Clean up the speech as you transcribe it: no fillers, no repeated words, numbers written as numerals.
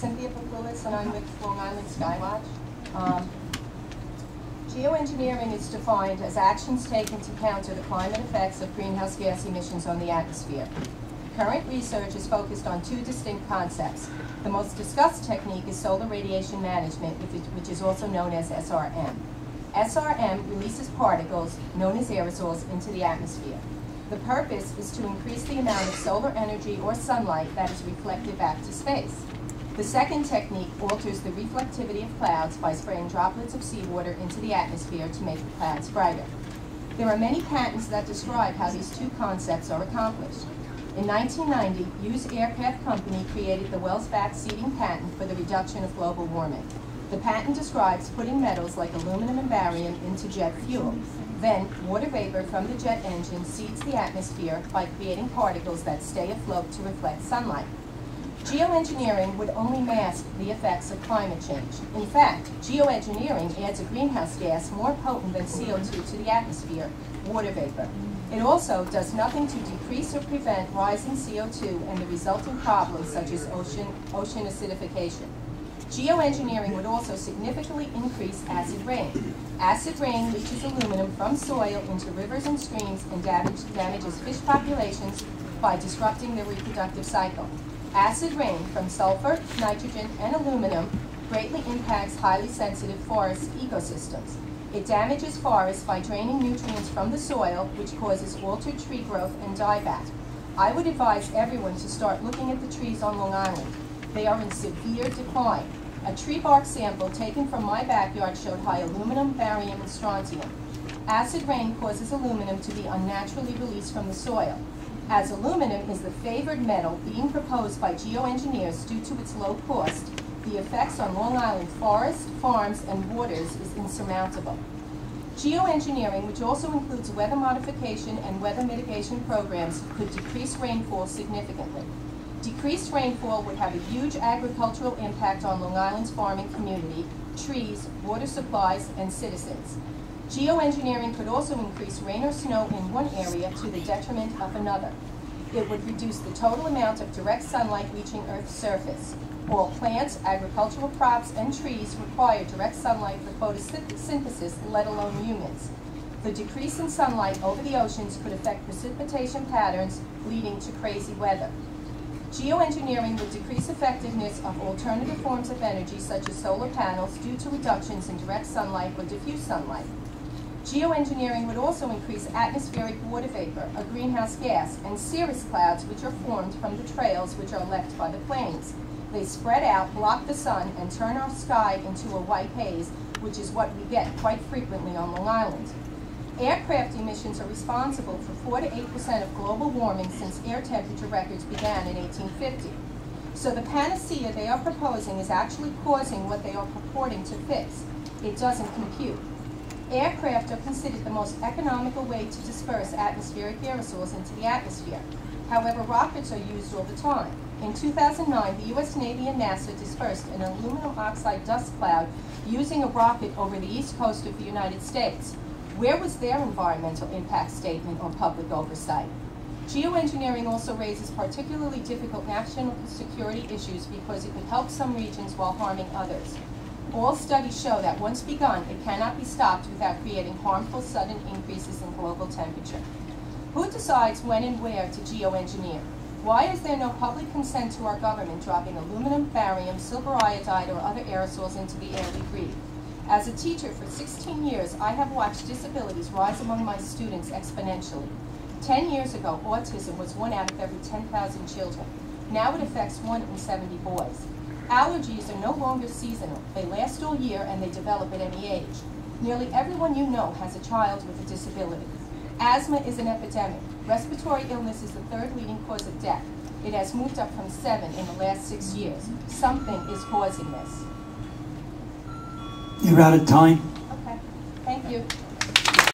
Pikoulas, and I'm with Long Island Skywatch. Geoengineering is defined as actions taken to counter the climate effects of greenhouse gas emissions on the atmosphere. Current research is focused on two distinct concepts. The most discussed technique is solar radiation management, which is also known as SRM. SRM releases particles, known as aerosols, into the atmosphere. The purpose is to increase the amount of solar energy or sunlight that is reflected back to space. The second technique alters the reflectivity of clouds by spraying droplets of seawater into the atmosphere to make the clouds brighter. There are many patents that describe how these two concepts are accomplished. In 1990, Hughes Aircraft Company created the Wells-Back seeding patent for the reduction of global warming. The patent describes putting metals like aluminum and barium into jet fuel. Then, water vapor from the jet engine seeds the atmosphere by creating particles that stay afloat to reflect sunlight. Geoengineering would only mask the effects of climate change. In fact, geoengineering adds a greenhouse gas more potent than CO2 to the atmosphere, water vapor. It also does nothing to decrease or prevent rising CO2 and the resulting problems such as ocean acidification. Geoengineering would also significantly increase acid rain. Acid rain leaches aluminum from soil into rivers and streams and damages fish populations by disrupting their reproductive cycle. Acid rain from sulfur, nitrogen, and aluminum greatly impacts highly sensitive forest ecosystems. It damages forests by draining nutrients from the soil, which causes altered tree growth and dieback. I would advise everyone to start looking at the trees on Long Island. They are in severe decline. A tree bark sample taken from my backyard showed high aluminum, barium, and strontium. Acid rain causes aluminum to be unnaturally released from the soil. As aluminum is the favored metal being proposed by geoengineers due to its low cost, the effects on Long Island forests, farms, and waters is insurmountable. Geoengineering, which also includes weather modification and weather mitigation programs, could decrease rainfall significantly. Decreased rainfall would have a huge agricultural impact on Long Island's farming community, trees, water supplies, and citizens. Geoengineering could also increase rain or snow in one area to the detriment of another. It would reduce the total amount of direct sunlight reaching Earth's surface. All plants, agricultural crops, and trees require direct sunlight for photosynthesis, let alone humans. The decrease in sunlight over the oceans could affect precipitation patterns, leading to crazy weather. Geoengineering would decrease effectiveness of alternative forms of energy such as solar panels due to reductions in direct sunlight or diffuse sunlight. Geoengineering would also increase atmospheric water vapor, a greenhouse gas, and cirrus clouds which are formed from the trails which are left by the planes. They spread out, block the sun, and turn our sky into a white haze, which is what we get quite frequently on Long Island. Aircraft emissions are responsible for 4 to 8% of global warming since air temperature records began in 1850. So the panacea they are proposing is actually causing what they are purporting to fix. It doesn't compute. Aircraft are considered the most economical way to disperse atmospheric aerosols into the atmosphere. However, rockets are used all the time. In 2009, the U.S. Navy and NASA dispersed an aluminum oxide dust cloud using a rocket over the east coast of the United States. Where was their environmental impact statement or public oversight? Geoengineering also raises particularly difficult national security issues because it could help some regions while harming others. All studies show that once begun, it cannot be stopped without creating harmful sudden increases in global temperature. Who decides when and where to geoengineer? Why is there no public consent to our government dropping aluminum, barium, silver iodide, or other aerosols into the air we breathe? As a teacher for 16 years, I have watched disabilities rise among my students exponentially. 10 years ago, autism was 1 out of every 10,000 children. Now it affects 1 in 70 boys. Allergies are no longer seasonal. They last all year and they develop at any age. Nearly everyone you know has a child with a disability. Asthma is an epidemic. Respiratory illness is the 3rd leading cause of death. It has moved up from 7 in the last 6 years. Something is causing this. You're out of time. Okay, thank you.